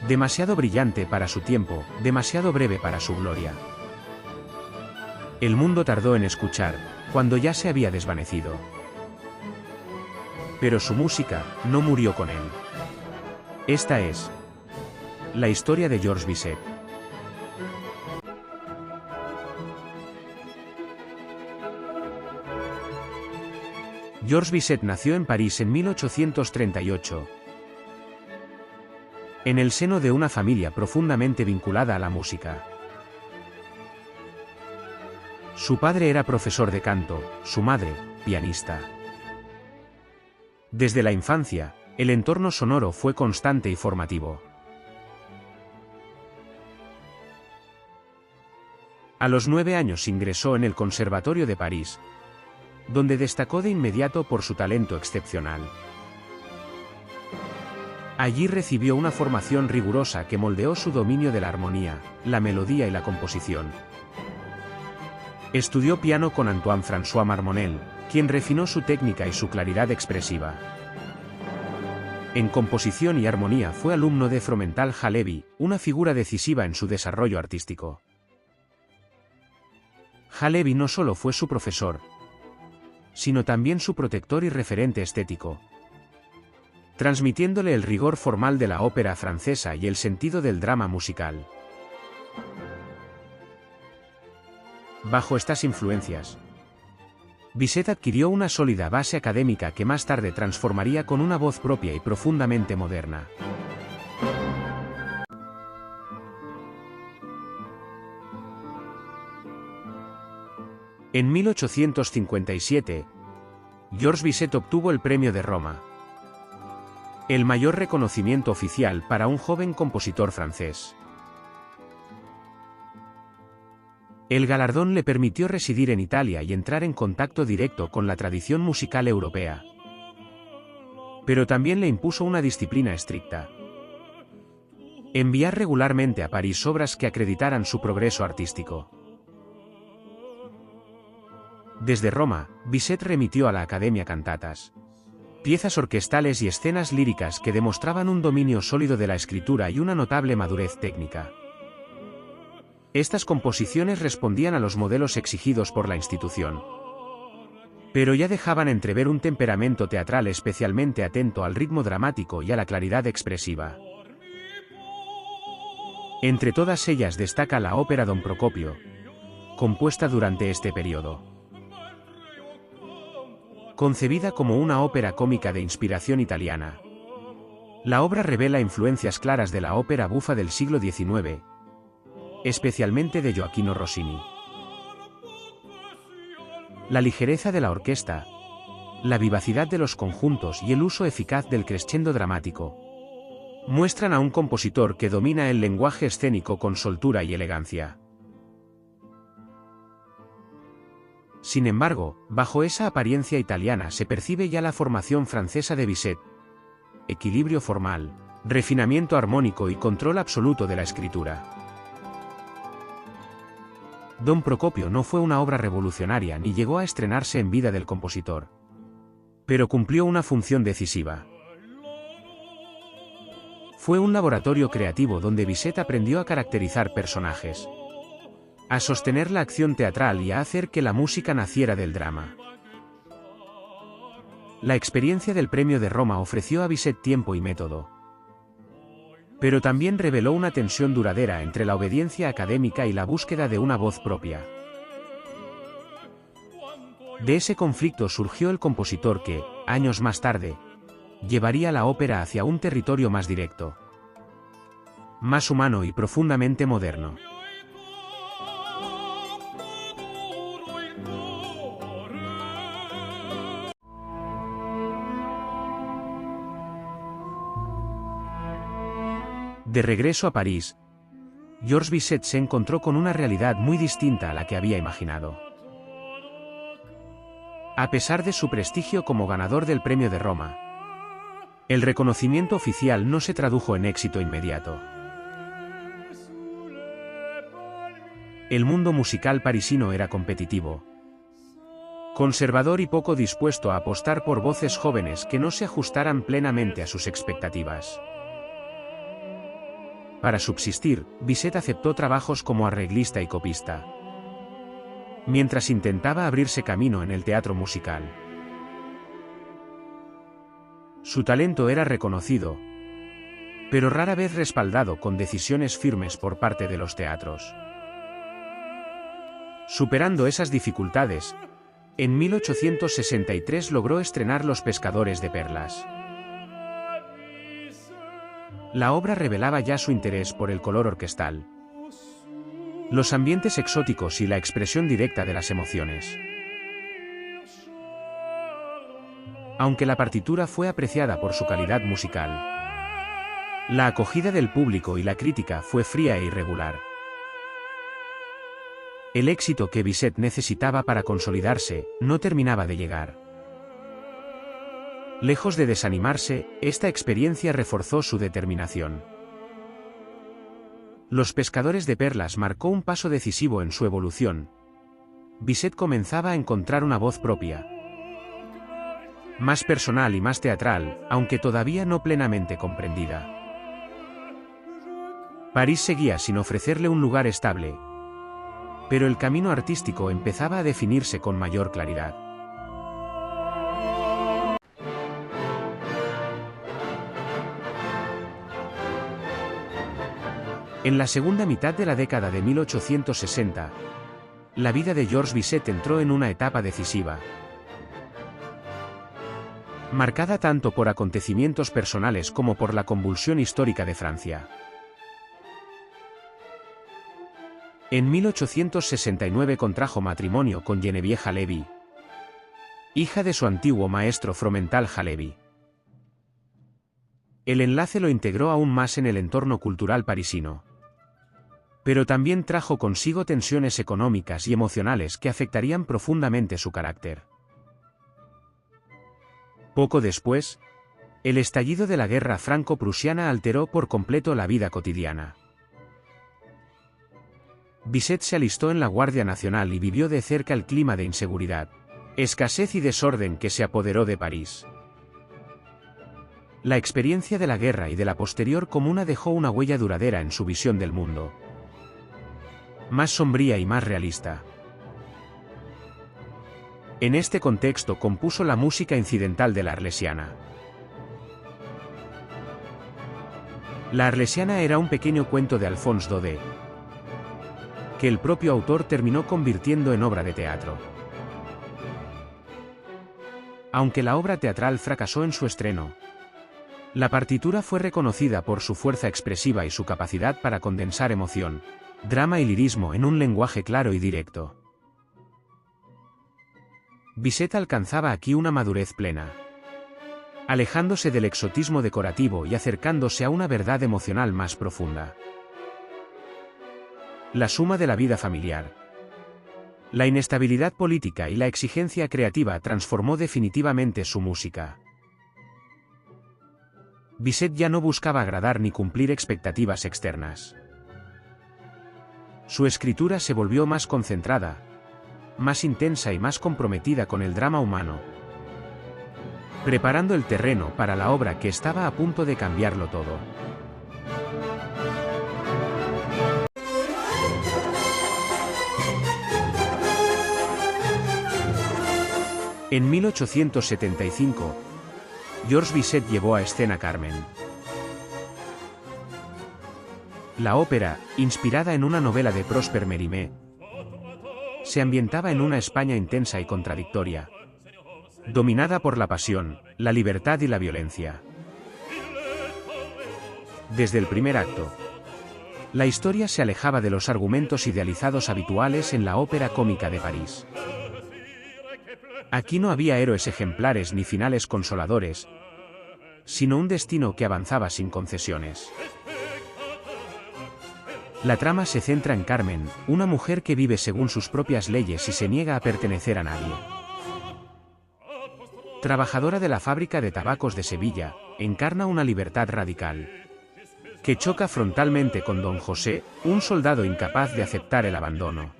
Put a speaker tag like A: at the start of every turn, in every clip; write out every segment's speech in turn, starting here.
A: Demasiado brillante para su tiempo, demasiado breve para su gloria. El mundo tardó en escuchar, cuando ya se había desvanecido. Pero su música no murió con él. Esta es la historia de Georges Bizet. Georges Bizet nació en París en 1838. En el seno de una familia profundamente vinculada a la música. Su padre era profesor de canto, su madre, pianista. Desde la infancia, el entorno sonoro fue constante y formativo. A los 9 años ingresó en el Conservatorio de París, donde destacó de inmediato por su talento excepcional. Allí recibió una formación rigurosa que moldeó su dominio de la armonía, la melodía y la composición. Estudió piano con Antoine-François Marmonel, quien refinó su técnica y su claridad expresiva. En composición y armonía fue alumno de Fromental Halevi, una figura decisiva en su desarrollo artístico. Halevi no solo fue su profesor, sino también su protector y referente estético, transmitiéndole el rigor formal de la ópera francesa y el sentido del drama musical. Bajo estas influencias, Bizet adquirió una sólida base académica que más tarde transformaría con una voz propia y profundamente moderna. En 1857, Georges Bizet obtuvo el Premio de Roma, el mayor reconocimiento oficial para un joven compositor francés. El galardón le permitió residir en Italia y entrar en contacto directo con la tradición musical europea. Pero también le impuso una disciplina estricta: enviar regularmente a París obras que acreditaran su progreso artístico. Desde Roma, Bizet remitió a la Academia cantatas, piezas orquestales y escenas líricas que demostraban un dominio sólido de la escritura y una notable madurez técnica. Estas composiciones respondían a los modelos exigidos por la institución, pero ya dejaban entrever un temperamento teatral especialmente atento al ritmo dramático y a la claridad expresiva. Entre todas ellas destaca la ópera Don Procopio, compuesta durante este periodo. Concebida como una ópera cómica de inspiración italiana, la obra revela influencias claras de la ópera bufa del siglo XIX, especialmente de Gioachino Rossini. La ligereza de la orquesta, la vivacidad de los conjuntos y el uso eficaz del crescendo dramático muestran a un compositor que domina el lenguaje escénico con soltura y elegancia. Sin embargo, bajo esa apariencia italiana se percibe ya la formación francesa de Bizet: equilibrio formal, refinamiento armónico y control absoluto de la escritura. Don Procopio no fue una obra revolucionaria ni llegó a estrenarse en vida del compositor, pero cumplió una función decisiva. Fue un laboratorio creativo donde Bizet aprendió a caracterizar personajes, a sostener la acción teatral y a hacer que la música naciera del drama. La experiencia del Premio de Roma ofreció a Bizet tiempo y método, pero también reveló una tensión duradera entre la obediencia académica y la búsqueda de una voz propia. De ese conflicto surgió el compositor que, años más tarde, llevaría la ópera hacia un territorio más directo, más humano y profundamente moderno. De regreso a París, Georges Bizet se encontró con una realidad muy distinta a la que había imaginado. A pesar de su prestigio como ganador del Premio de Roma, el reconocimiento oficial no se tradujo en éxito inmediato. El mundo musical parisino era competitivo, conservador y poco dispuesto a apostar por voces jóvenes que no se ajustaran plenamente a sus expectativas. Para subsistir, Bizet aceptó trabajos como arreglista y copista, mientras intentaba abrirse camino en el teatro musical. Su talento era reconocido, pero rara vez respaldado con decisiones firmes por parte de los teatros. Superando esas dificultades, en 1863 logró estrenar Los pescadores de perlas. La obra revelaba ya su interés por el color orquestal, los ambientes exóticos y la expresión directa de las emociones. Aunque la partitura fue apreciada por su calidad musical, la acogida del público y la crítica fue fría e irregular. El éxito que Bizet necesitaba para consolidarse no terminaba de llegar. Lejos de desanimarse, esta experiencia reforzó su determinación. Los pescadores de perlas marcó un paso decisivo en su evolución. Bizet comenzaba a encontrar una voz propia, más personal y más teatral, aunque todavía no plenamente comprendida. París seguía sin ofrecerle un lugar estable, pero el camino artístico empezaba a definirse con mayor claridad. En la segunda mitad de la década de 1860, la vida de Georges Bizet entró en una etapa decisiva, marcada tanto por acontecimientos personales como por la convulsión histórica de Francia. En 1869 contrajo matrimonio con Geneviève Halevi, hija de su antiguo maestro Fromental Halevi. El enlace lo integró aún más en el entorno cultural parisino, pero también trajo consigo tensiones económicas y emocionales que afectarían profundamente su carácter. Poco después, el estallido de la guerra franco-prusiana alteró por completo la vida cotidiana. Bizet se alistó en la Guardia Nacional y vivió de cerca el clima de inseguridad, escasez y desorden que se apoderó de París. La experiencia de la guerra y de la posterior Comuna dejó una huella duradera en su visión del mundo, más sombría y más realista. En este contexto compuso la música incidental de la Arlesiana. La Arlesiana era un pequeño cuento de Alphonse Daudet, que el propio autor terminó convirtiendo en obra de teatro. Aunque la obra teatral fracasó en su estreno, la partitura fue reconocida por su fuerza expresiva y su capacidad para condensar emoción, drama y lirismo en un lenguaje claro y directo. Bizet alcanzaba aquí una madurez plena, alejándose del exotismo decorativo y acercándose a una verdad emocional más profunda. La suma de la vida familiar, la inestabilidad política y la exigencia creativa transformó definitivamente su música. Bizet ya no buscaba agradar ni cumplir expectativas externas. Su escritura se volvió más concentrada, más intensa y más comprometida con el drama humano, preparando el terreno para la obra que estaba a punto de cambiarlo todo. En 1875, Georges Bizet llevó a escena Carmen. La ópera, inspirada en una novela de Prosper Mérimée, se ambientaba en una España intensa y contradictoria, dominada por la pasión, la libertad y la violencia. Desde el primer acto, la historia se alejaba de los argumentos idealizados habituales en la ópera cómica de París. Aquí no había héroes ejemplares ni finales consoladores, sino un destino que avanzaba sin concesiones. La trama se centra en Carmen, una mujer que vive según sus propias leyes y se niega a pertenecer a nadie. Trabajadora de la fábrica de tabacos de Sevilla, encarna una libertad radical, que choca frontalmente con Don José, un soldado incapaz de aceptar el abandono.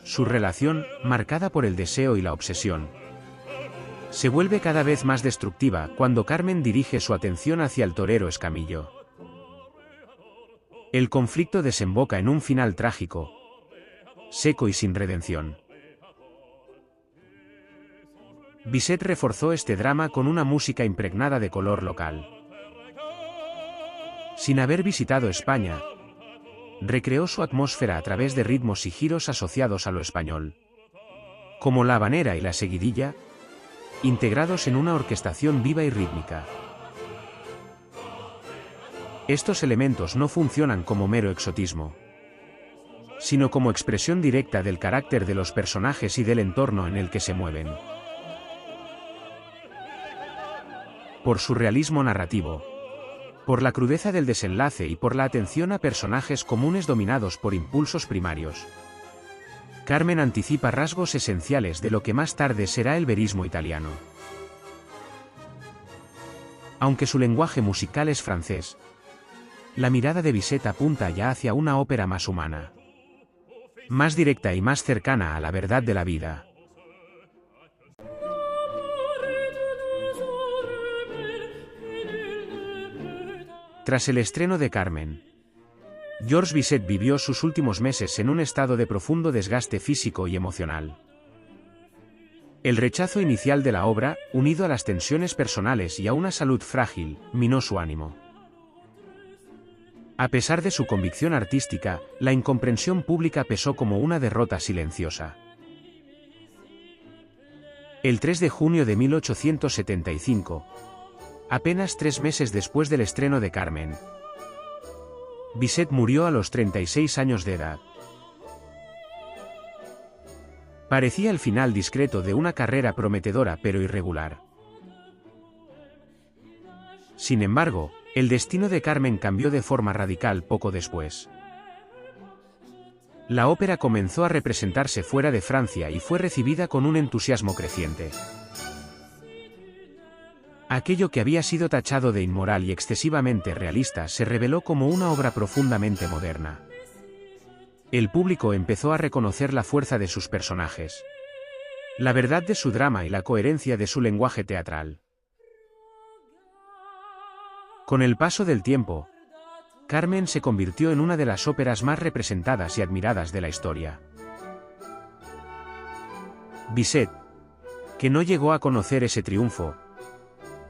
A: Su relación, marcada por el deseo y la obsesión, Se vuelve cada vez más destructiva cuando Carmen dirige su atención hacia el torero Escamillo. El conflicto desemboca en un final trágico, seco y sin redención. Bizet reforzó este drama con una música impregnada de color local. Sin haber visitado España, recreó su atmósfera a través de ritmos y giros asociados a lo español, como la habanera y la seguidilla, integrados en una orquestación viva y rítmica. Estos elementos no funcionan como mero exotismo, sino como expresión directa del carácter de los personajes y del entorno en el que se mueven. Por su realismo narrativo, por la crudeza del desenlace y por la atención a personajes comunes dominados por impulsos primarios, Carmen anticipa rasgos esenciales de lo que más tarde será el verismo italiano. Aunque su lenguaje musical es francés, la mirada de Bizet apunta ya hacia una ópera más humana, más directa y más cercana a la verdad de la vida. Tras el estreno de Carmen, Georges Bizet vivió sus últimos meses en un estado de profundo desgaste físico y emocional. El rechazo inicial de la obra, unido a las tensiones personales y a una salud frágil, minó su ánimo. A pesar de su convicción artística, la incomprensión pública pesó como una derrota silenciosa. El 3 de junio de 1875, apenas 3 meses después del estreno de Carmen, Bizet murió a los 36 años de edad. Parecía el final discreto de una carrera prometedora pero irregular. Sin embargo, el destino de Carmen cambió de forma radical poco después. La ópera comenzó a representarse fuera de Francia y fue recibida con un entusiasmo creciente. Aquello que había sido tachado de inmoral y excesivamente realista se reveló como una obra profundamente moderna. El público empezó a reconocer la fuerza de sus personajes, la verdad de su drama y la coherencia de su lenguaje teatral. Con el paso del tiempo, Carmen se convirtió en una de las óperas más representadas y admiradas de la historia. Bizet, que no llegó a conocer ese triunfo,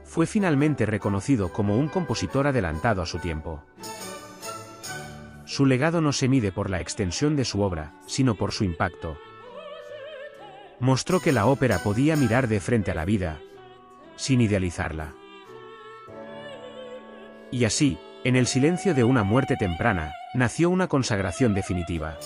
A: fue finalmente reconocido como un compositor adelantado a su tiempo. Su legado no se mide por la extensión de su obra, sino por su impacto. Mostró que la ópera podía mirar de frente a la vida, sin idealizarla. Y así, en el silencio de una muerte temprana, nació una consagración definitiva.